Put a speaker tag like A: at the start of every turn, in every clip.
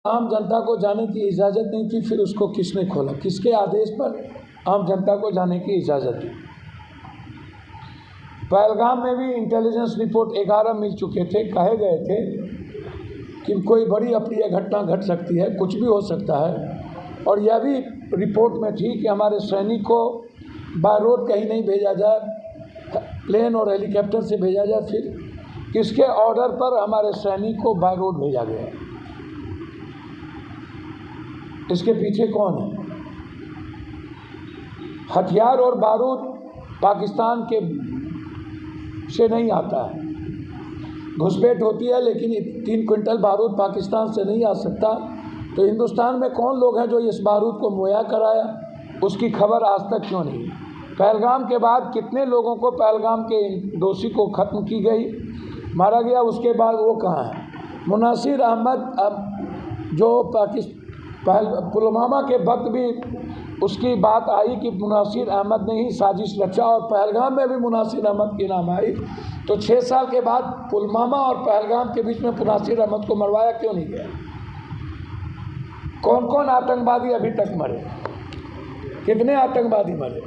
A: आम जनता को जाने की इजाज़त नहीं थी, फिर उसको किसने खोला? किसके आदेश पर आम जनता को जाने की इजाज़त दी? पहलगाम में भी इंटेलिजेंस रिपोर्ट 11 मिल चुके थे, कहे गए थे कि कोई बड़ी अप्रिय घटना घट सकती है, कुछ भी हो सकता है। और यह भी रिपोर्ट में थी कि हमारे सैनिक को बाय रोड कहीं नहीं भेजा जाए, प्लेन और हेलीकॉप्टर से भेजा जाए। फिर किसके ऑर्डर पर हमारे सैनिक को बाय रोड भेजा गया? इसके पीछे कौन है? हथियार और बारूद पाकिस्तान के से नहीं आता है। घुसपैठ होती है, लेकिन 3 क्विंटल बारूद पाकिस्तान से नहीं आ सकता। तो हिंदुस्तान में कौन लोग हैं जो इस बारूद को मुहैया कराया? उसकी खबर आज तक क्यों नहीं? पहलगाम के बाद कितने लोगों को, पहलगाम के दोषी को ख़त्म की गई, मारा गया, उसके बाद वो कहाँ है? मुनासिर अहमद जो पुलवामा के वक्त भी उसकी बात आई कि मुनासिर अहमद ने ही साजिश रचा, और पहलगाम में भी मुनासिर अहमद की नाम आई। तो 6 साल के बाद पुलवामा और पहलगाम के बीच में मुनासिर अहमद को मरवाया क्यों नहीं गया? कौन कौन आतंकवादी अभी तक मरे? कितने आतंकवादी मरे?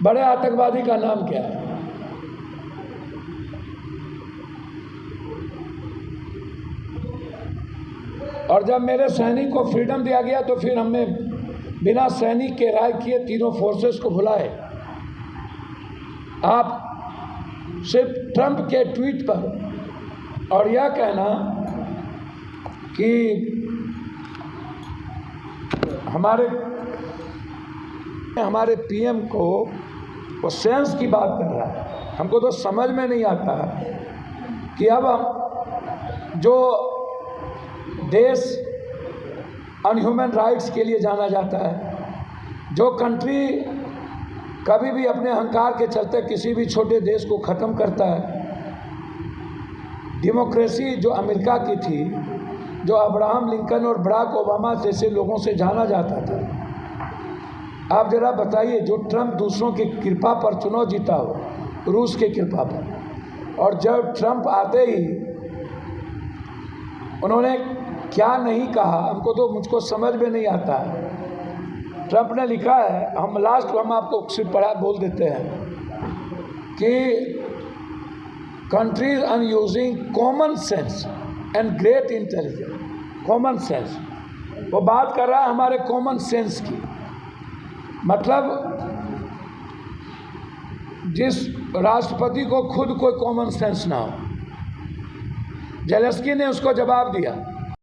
A: बड़े आतंकवादी का नाम क्या है? और जब मेरे सैनिक को फ्रीडम दिया गया तो फिर हमने बिना सैनिक के राय किए तीनों फोर्सेस को बुलाए। आप सिर्फ ट्रंप के ट्वीट पर और यह कहना कि हमारे पीएम को वो सेंस की बात कर रहा है, हमको तो समझ में नहीं आता कि अब हम जो देश अनह्यूमन राइट्स के लिए जाना जाता है, जो कंट्री कभी भी अपने अहंकार के चलते किसी भी छोटे देश को ख़त्म करता है, डेमोक्रेसी जो अमेरिका की थी, जो अब्राहम लिंकन और बराक ओबामा जैसे लोगों से जाना जाता था, आप जरा बताइए, जो ट्रंप दूसरों की कृपा पर चुनाव जीता हो, रूस के कृपा पर, और जब ट्रंप आते ही उन्होंने क्या नहीं कहा, मुझको समझ में नहीं आता है। ट्रंप ने लिखा है, हम आपको सिर्फ बोल देते हैं कि countries are using common sense and great intelligence. Common sense, वो बात कर रहा है हमारे कॉमन सेंस की। मतलब जिस राष्ट्रपति को खुद कोई कॉमन सेंस ना हो, जेलेंस्की ने उसको जवाब दिया